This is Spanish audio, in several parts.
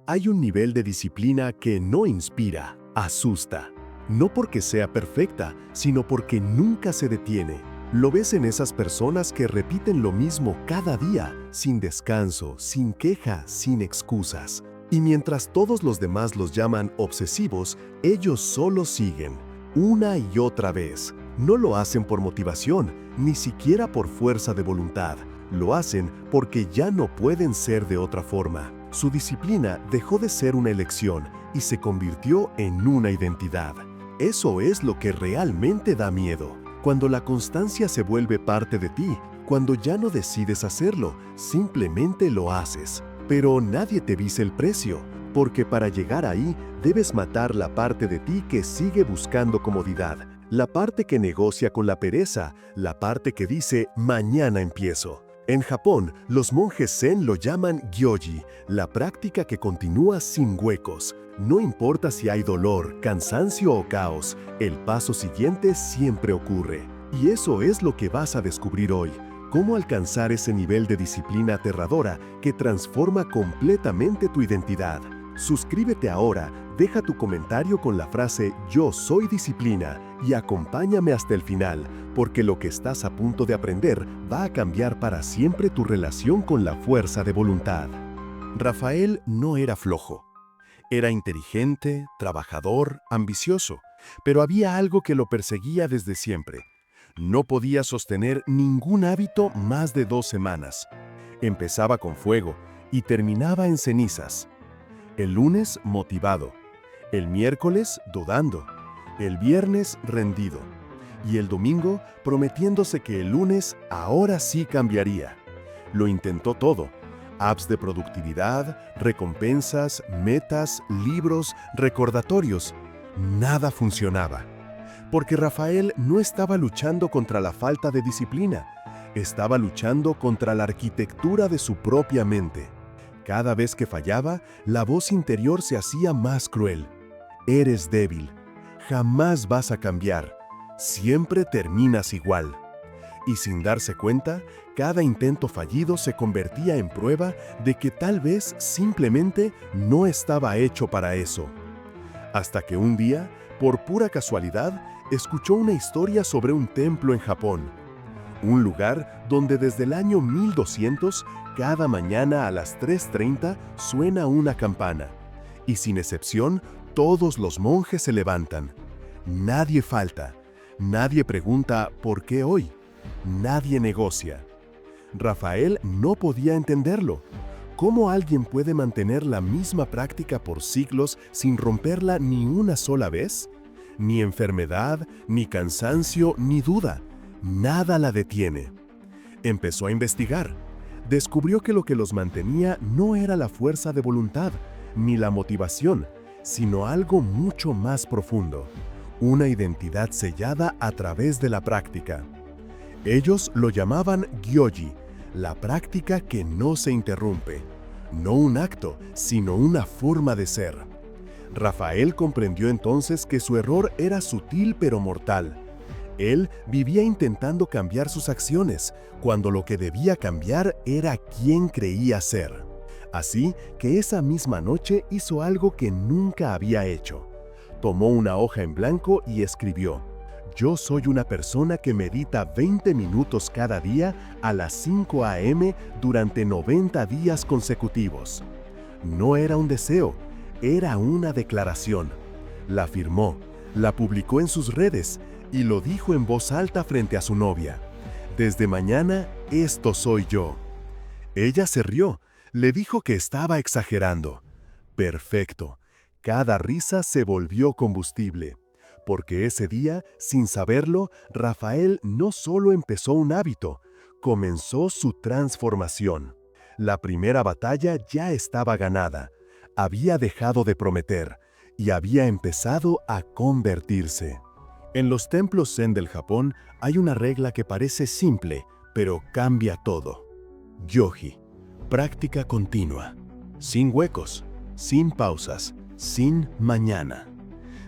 Hay un nivel de disciplina que no inspira, asusta. No porque sea perfecta, sino porque nunca se detiene. Lo ves en esas personas que repiten lo mismo cada día, sin descanso, sin queja, sin excusas. Y mientras todos los demás los llaman obsesivos, ellos solo siguen, una y otra vez. No lo hacen por motivación, ni siquiera por fuerza de voluntad. Lo hacen porque ya no pueden ser de otra forma. Su disciplina dejó de ser una elección y se convirtió en una identidad. Eso es lo que realmente da miedo. Cuando la constancia se vuelve parte de ti, cuando ya no decides hacerlo, simplemente lo haces. Pero nadie te dice el precio, porque para llegar ahí debes matar la parte de ti que sigue buscando comodidad, la parte que negocia con la pereza, la parte que dice mañana empiezo. En Japón, los monjes zen lo llaman gyoji, la práctica que continúa sin huecos. No importa si hay dolor, cansancio o caos, el paso siguiente siempre ocurre. Y eso es lo que vas a descubrir hoy. Cómo alcanzar ese nivel de disciplina aterradora que transforma completamente tu identidad. Suscríbete ahora, deja tu comentario con la frase "Yo soy disciplina" y acompáñame hasta el final, porque lo que estás a punto de aprender va a cambiar para siempre tu relación con la fuerza de voluntad. Rafael no era flojo. Era inteligente, trabajador, ambicioso, pero había algo que lo perseguía desde siempre. No podía sostener ningún hábito más de 2 semanas. Empezaba con fuego y terminaba en cenizas. El lunes motivado, el miércoles dudando, el viernes rendido y el domingo prometiéndose que el lunes ahora sí cambiaría. Lo intentó todo: apps de productividad, recompensas, metas, libros, recordatorios. Nada funcionaba. Porque Rafael no estaba luchando contra la falta de disciplina, estaba luchando contra la arquitectura de su propia mente. Cada vez que fallaba, la voz interior se hacía más cruel. Eres débil, jamás vas a cambiar, siempre terminas igual. Y sin darse cuenta, cada intento fallido se convertía en prueba de que tal vez simplemente no estaba hecho para eso. Hasta que un día, por pura casualidad, escuchó una historia sobre un templo en Japón. Un lugar donde desde el año 1200, cada mañana a las 3:30 suena una campana. Y sin excepción, todos los monjes se levantan. Nadie falta. Nadie pregunta ¿por qué hoy? Nadie negocia. Rafael no podía entenderlo. ¿Cómo alguien puede mantener la misma práctica por siglos sin romperla ni una sola vez? Ni enfermedad, ni cansancio, ni duda. Nada la detiene. Empezó a investigar. Descubrió que lo que los mantenía no era la fuerza de voluntad, ni la motivación, sino algo mucho más profundo. Una identidad sellada a través de la práctica. Ellos lo llamaban gyoji, la práctica que no se interrumpe. No un acto, sino una forma de ser. Rafael comprendió entonces que su error era sutil pero mortal. Él vivía intentando cambiar sus acciones, cuando lo que debía cambiar era quién creía ser. Así que esa misma noche hizo algo que nunca había hecho. Tomó una hoja en blanco y escribió: "Yo soy una persona que medita 20 minutos cada día a las 5 a.m. durante 90 días consecutivos". No era un deseo, era una declaración. La firmó, la publicó en sus redes y lo dijo en voz alta frente a su novia: "Desde mañana, esto soy yo". Ella se rió, le dijo que estaba exagerando. Perfecto. Cada risa se volvió combustible. Porque ese día, sin saberlo, Rafael no solo empezó un hábito, comenzó su transformación. La primera batalla ya estaba ganada. Había dejado de prometer y había empezado a convertirse. En los templos zen del Japón hay una regla que parece simple, pero cambia todo. Gyoji, práctica continua, sin huecos, sin pausas, sin mañana.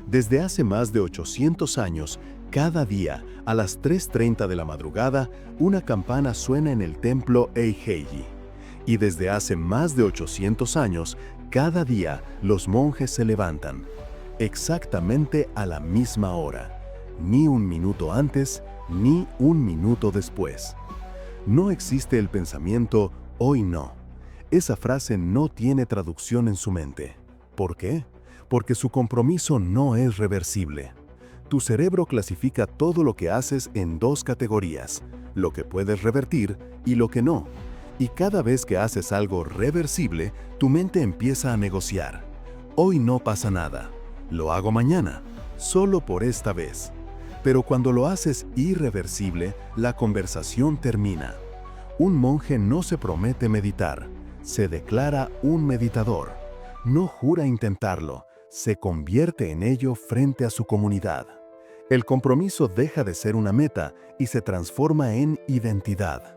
Desde hace más de 800 años, cada día, a las 3:30 de la madrugada, una campana suena en el templo Eiheiji. Y desde hace más de 800 años, Cada día los monjes se levantan, exactamente a la misma hora, ni un minuto antes, ni un minuto después. No existe el pensamiento «hoy no». Esa frase no tiene traducción en su mente. ¿Por qué? Porque su compromiso no es reversible. Tu cerebro clasifica todo lo que haces en dos categorías, lo que puedes revertir y lo que no. Y cada vez que haces algo reversible, tu mente empieza a negociar. Hoy no pasa nada. Lo hago mañana, solo por esta vez. Pero cuando lo haces irreversible, la conversación termina. Un monje no se promete meditar, se declara un meditador. No jura intentarlo, se convierte en ello frente a su comunidad. El compromiso deja de ser una meta y se transforma en identidad.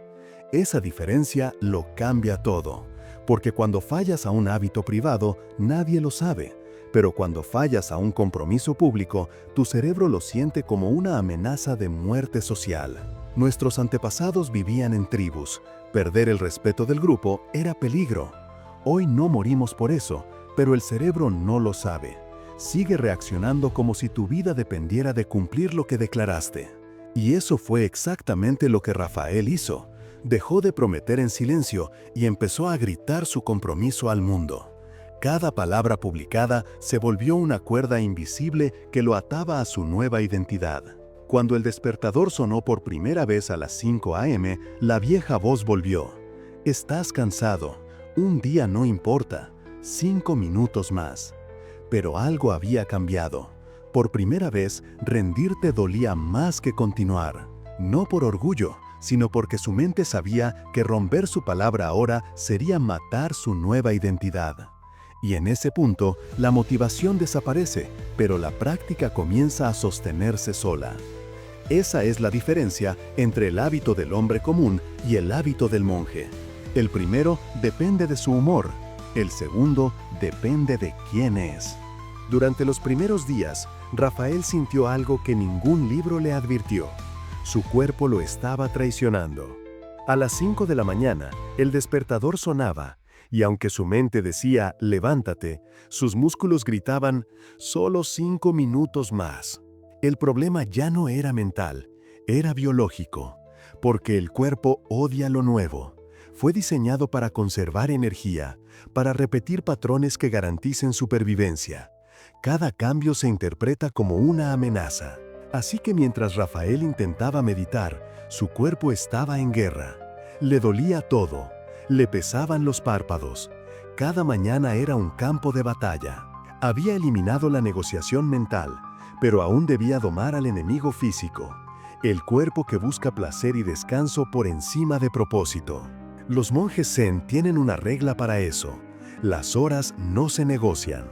Esa diferencia lo cambia todo, porque cuando fallas a un hábito privado, nadie lo sabe. Pero cuando fallas a un compromiso público, tu cerebro lo siente como una amenaza de muerte social. Nuestros antepasados vivían en tribus. Perder el respeto del grupo era peligro. Hoy no morimos por eso, pero el cerebro no lo sabe. Sigue reaccionando como si tu vida dependiera de cumplir lo que declaraste. Y eso fue exactamente lo que Rafael hizo. Dejó de prometer en silencio y empezó a gritar su compromiso al mundo. Cada palabra publicada se volvió una cuerda invisible que lo ataba a su nueva identidad. Cuando el despertador sonó por primera vez a las 5 a.m., la vieja voz volvió. «Estás cansado. Un día no importa. 5 minutos más». Pero algo había cambiado. Por primera vez, rendirte dolía más que continuar. No por orgullo, sino porque su mente sabía que romper su palabra ahora sería matar su nueva identidad. Y en ese punto, la motivación desaparece, pero la práctica comienza a sostenerse sola. Esa es la diferencia entre el hábito del hombre común y el hábito del monje. El primero depende de su humor, el segundo depende de quién es. Durante los primeros días, Rafael sintió algo que ningún libro le advirtió. Su cuerpo lo estaba traicionando. A las 5 de la mañana, el despertador sonaba, y aunque su mente decía «levántate», sus músculos gritaban «solo 5 minutos más». El problema ya no era mental, era biológico, porque el cuerpo odia lo nuevo. Fue diseñado para conservar energía, para repetir patrones que garanticen supervivencia. Cada cambio se interpreta como una amenaza. Así que mientras Rafael intentaba meditar, su cuerpo estaba en guerra. Le dolía todo. Le pesaban los párpados. Cada mañana era un campo de batalla. Había eliminado la negociación mental, pero aún debía domar al enemigo físico, el cuerpo que busca placer y descanso por encima de propósito. Los monjes Zen tienen una regla para eso. Las horas no se negocian.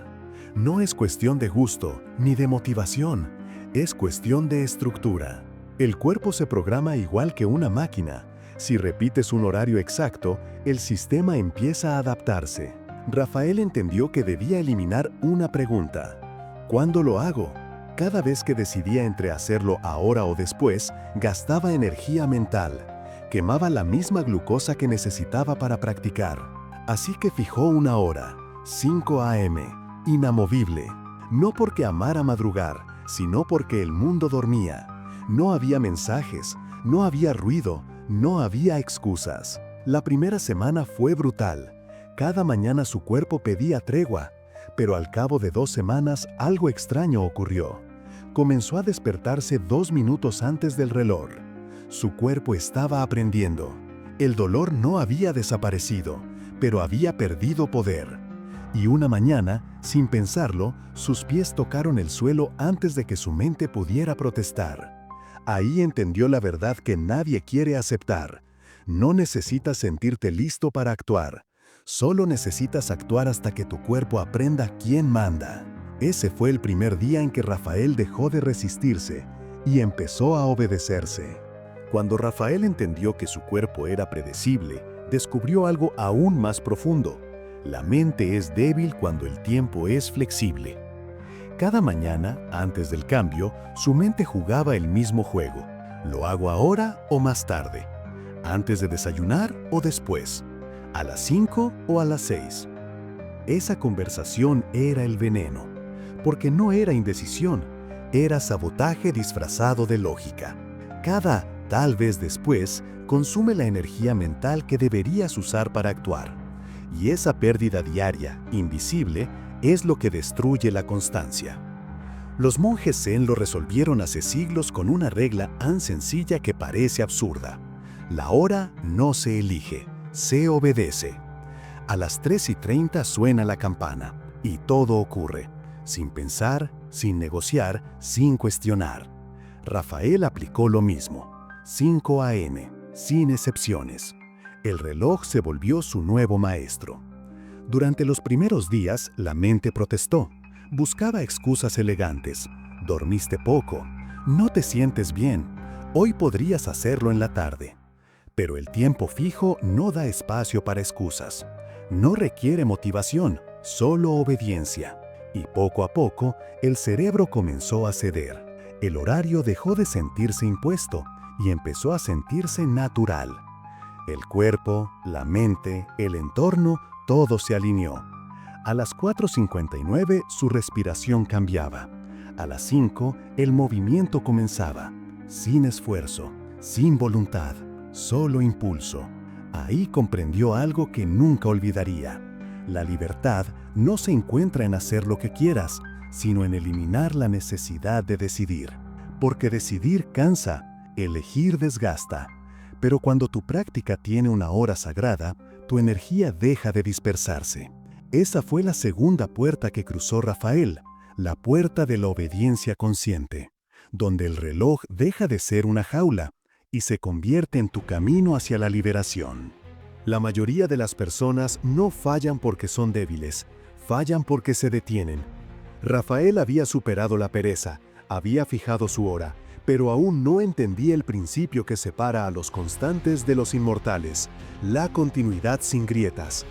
No es cuestión de gusto ni de motivación, es cuestión de estructura. El cuerpo se programa igual que una máquina. Si repites un horario exacto, el sistema empieza a adaptarse. Rafael entendió que debía eliminar una pregunta. ¿Cuándo lo hago? Cada vez que decidía entre hacerlo ahora o después, gastaba energía mental. Quemaba la misma glucosa que necesitaba para practicar. Así que fijó una hora, 5 a.m., inamovible. No porque amara madrugar, sino porque el mundo dormía. No había mensajes, no había ruido, no había excusas. La primera semana fue brutal. Cada mañana su cuerpo pedía tregua, pero al cabo de 2 semanas algo extraño ocurrió. Comenzó a despertarse 2 minutos antes del reloj. Su cuerpo estaba aprendiendo. El dolor no había desaparecido, pero había perdido poder. Y una mañana, sin pensarlo, sus pies tocaron el suelo antes de que su mente pudiera protestar. Ahí entendió la verdad que nadie quiere aceptar. No necesitas sentirte listo para actuar. Solo necesitas actuar hasta que tu cuerpo aprenda quién manda. Ese fue el primer día en que Rafael dejó de resistirse y empezó a obedecerse. Cuando Rafael entendió que su cuerpo era predecible, descubrió algo aún más profundo. La mente es débil cuando el tiempo es flexible. Cada mañana, antes del cambio, su mente jugaba el mismo juego. ¿Lo hago ahora o más tarde? ¿Antes de desayunar o después? ¿A las 5 o a las 6? Esa conversación era el veneno, porque no era indecisión, era sabotaje disfrazado de lógica. Cada tal vez después consume la energía mental que deberías usar para actuar. Y esa pérdida diaria, invisible, es lo que destruye la constancia. Los monjes Zen lo resolvieron hace siglos con una regla tan sencilla que parece absurda. La hora no se elige, se obedece. A las 3:30 suena la campana y todo ocurre, sin pensar, sin negociar, sin cuestionar. Rafael aplicó lo mismo, 5 a.m., sin excepciones. El reloj se volvió su nuevo maestro. Durante los primeros días, la mente protestó. Buscaba excusas elegantes. Dormiste poco. No te sientes bien. Hoy podrías hacerlo en la tarde. Pero el tiempo fijo no da espacio para excusas. No requiere motivación, solo obediencia. Y poco a poco, el cerebro comenzó a ceder. El horario dejó de sentirse impuesto y empezó a sentirse natural. El cuerpo, la mente, el entorno, todo se alineó. A las 4:59 su respiración cambiaba. A las 5 el movimiento comenzaba, sin esfuerzo, sin voluntad, solo impulso. Ahí comprendió algo que nunca olvidaría. La libertad no se encuentra en hacer lo que quieras, sino en eliminar la necesidad de decidir. Porque decidir cansa, elegir desgasta. Pero cuando tu práctica tiene una hora sagrada, tu energía deja de dispersarse. Esa fue la segunda puerta que cruzó Rafael, la puerta de la obediencia consciente, donde el reloj deja de ser una jaula y se convierte en tu camino hacia la liberación. La mayoría de las personas no fallan porque son débiles, fallan porque se detienen. Rafael había superado la pereza, había fijado su hora, pero aún no entendía el principio que separa a los constantes de los inmortales, la continuidad sin grietas.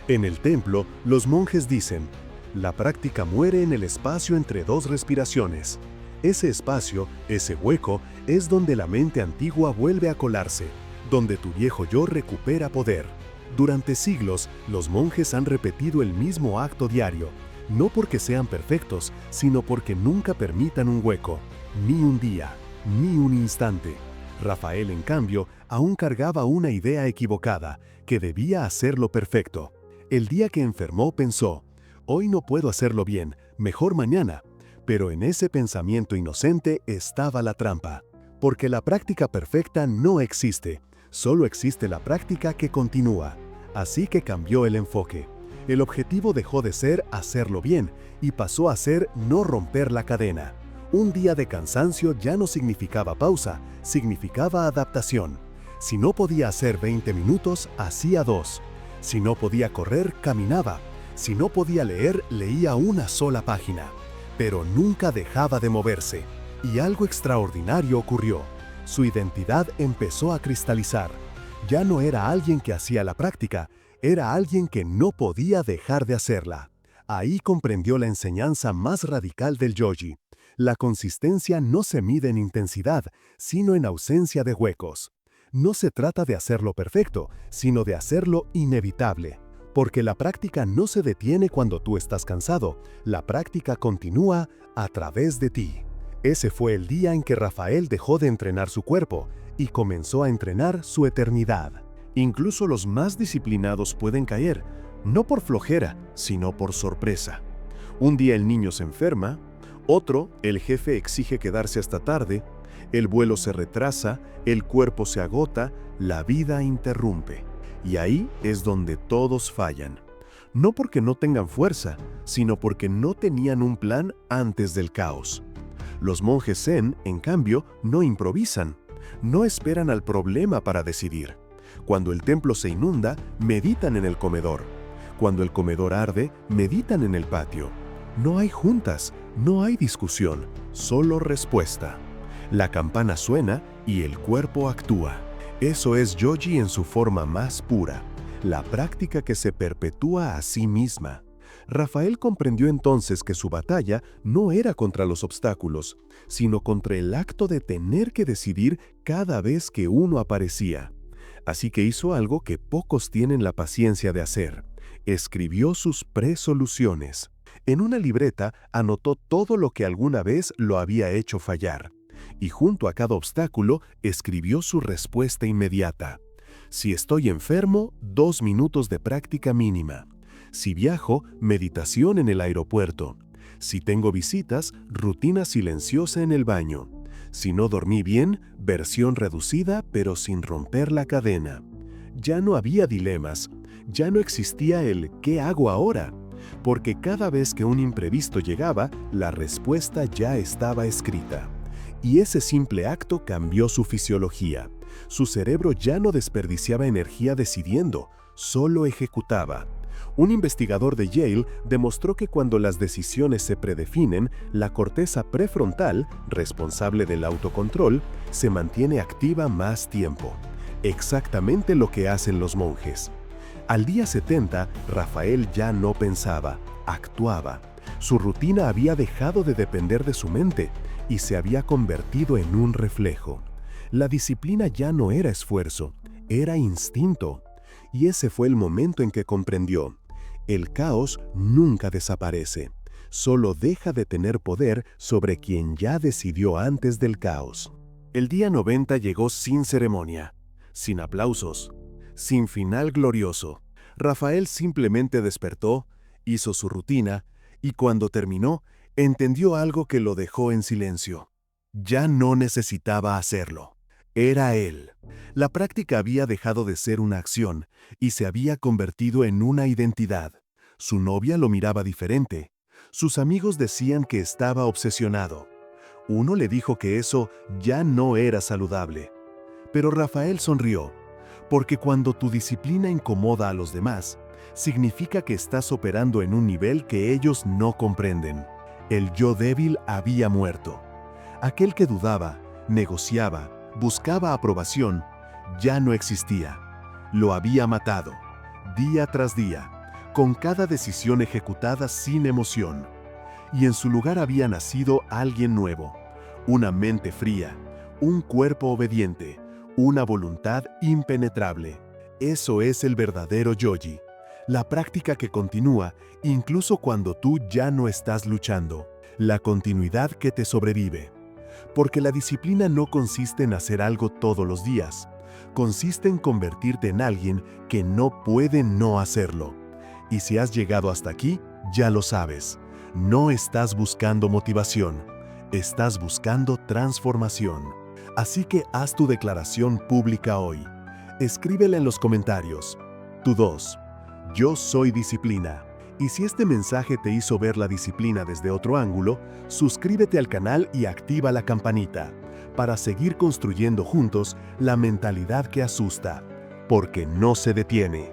En el templo, los monjes dicen, la práctica muere en el espacio entre dos respiraciones. Ese espacio, ese hueco, es donde la mente antigua vuelve a colarse, donde tu viejo yo recupera poder. Durante siglos, los monjes han repetido el mismo acto diario, no porque sean perfectos, sino porque nunca permitan un hueco, ni un día, ni un instante. Rafael, en cambio, aún cargaba una idea equivocada, que debía hacerlo perfecto. El día que enfermó pensó, hoy no puedo hacerlo bien, mejor mañana. Pero en ese pensamiento inocente estaba la trampa, porque la práctica perfecta no existe, solo existe la práctica que continúa. Así que cambió el enfoque. El objetivo dejó de ser hacerlo bien y pasó a ser no romper la cadena. Un día de cansancio ya no significaba pausa, significaba adaptación. Si no podía hacer 20 minutos, hacía 2. Si no podía correr, caminaba. Si no podía leer, leía una sola página. Pero nunca dejaba de moverse. Y algo extraordinario ocurrió. Su identidad empezó a cristalizar. Ya no era alguien que hacía la práctica, era alguien que no podía dejar de hacerla. Ahí comprendió la enseñanza más radical del yogi. La consistencia no se mide en intensidad, sino en ausencia de huecos. No se trata de hacerlo perfecto, sino de hacerlo inevitable. Porque la práctica no se detiene cuando tú estás cansado, la práctica continúa a través de ti. Ese fue el día en que Rafael dejó de entrenar su cuerpo y comenzó a entrenar su eternidad. Incluso los más disciplinados pueden caer, no por flojera, sino por sorpresa. Un día el niño se enferma, otro, el jefe exige quedarse hasta tarde, el vuelo se retrasa, el cuerpo se agota, la vida interrumpe. Y ahí es donde todos fallan. No porque no tengan fuerza, sino porque no tenían un plan antes del caos. Los monjes Zen, en cambio, no improvisan. No esperan al problema para decidir. Cuando el templo se inunda, meditan en el comedor. Cuando el comedor arde, meditan en el patio. No hay juntas, no hay discusión, solo respuesta. La campana suena y el cuerpo actúa. Eso es yogi en su forma más pura, la práctica que se perpetúa a sí misma. Rafael comprendió entonces que su batalla no era contra los obstáculos, sino contra el acto de tener que decidir cada vez que uno aparecía. Así que hizo algo que pocos tienen la paciencia de hacer. Escribió sus presoluciones. En una libreta anotó todo lo que alguna vez lo había hecho fallar. Y junto a cada obstáculo escribió su respuesta inmediata. Si estoy enfermo, 2 minutos de práctica mínima. Si viajo, meditación en el aeropuerto. Si tengo visitas, rutina silenciosa en el baño. Si no dormí bien, versión reducida pero sin romper la cadena. Ya no había dilemas. Ya no existía el ¿qué hago ahora? Porque cada vez que un imprevisto llegaba, la respuesta ya estaba escrita. Y ese simple acto cambió su fisiología. Su cerebro ya no desperdiciaba energía decidiendo, solo ejecutaba. Un investigador de Yale demostró que cuando las decisiones se predefinen, la corteza prefrontal, responsable del autocontrol, se mantiene activa más tiempo. Exactamente lo que hacen los monjes. Al día 70, Rafael ya no pensaba, actuaba. Su rutina había dejado de depender de su mente y se había convertido en un reflejo. La disciplina ya no era esfuerzo, era instinto. Y ese fue el momento en que comprendió: el caos nunca desaparece, solo deja de tener poder sobre quien ya decidió antes del caos. El día 90 llegó sin ceremonia, sin aplausos, sin final glorioso. Rafael simplemente despertó, hizo su rutina y cuando terminó, entendió algo que lo dejó en silencio. Ya no necesitaba hacerlo. Era él. La práctica había dejado de ser una acción y se había convertido en una identidad. Su novia lo miraba diferente. Sus amigos decían que estaba obsesionado. Uno le dijo que eso ya no era saludable. Pero Rafael sonrió, porque cuando tu disciplina incomoda a los demás, significa que estás operando en un nivel que ellos no comprenden. El yo débil había muerto. Aquel que dudaba, negociaba, buscaba aprobación, ya no existía. Lo había matado, día tras día, con cada decisión ejecutada sin emoción. Y en su lugar había nacido alguien nuevo, una mente fría, un cuerpo obediente, una voluntad impenetrable. Eso es el verdadero yogi, la práctica que continúa incluso cuando tú ya no estás luchando, la continuidad que te sobrevive. Porque la disciplina no consiste en hacer algo todos los días, consiste en convertirte en alguien que no puede no hacerlo. Y si has llegado hasta aquí, ya lo sabes, no estás buscando motivación, estás buscando transformación. Así que haz tu declaración pública hoy. Escríbela en los comentarios. Tu 2. Yo soy disciplina. Y si este mensaje te hizo ver la disciplina desde otro ángulo, suscríbete al canal y activa la campanita para seguir construyendo juntos la mentalidad que asusta, porque no se detiene.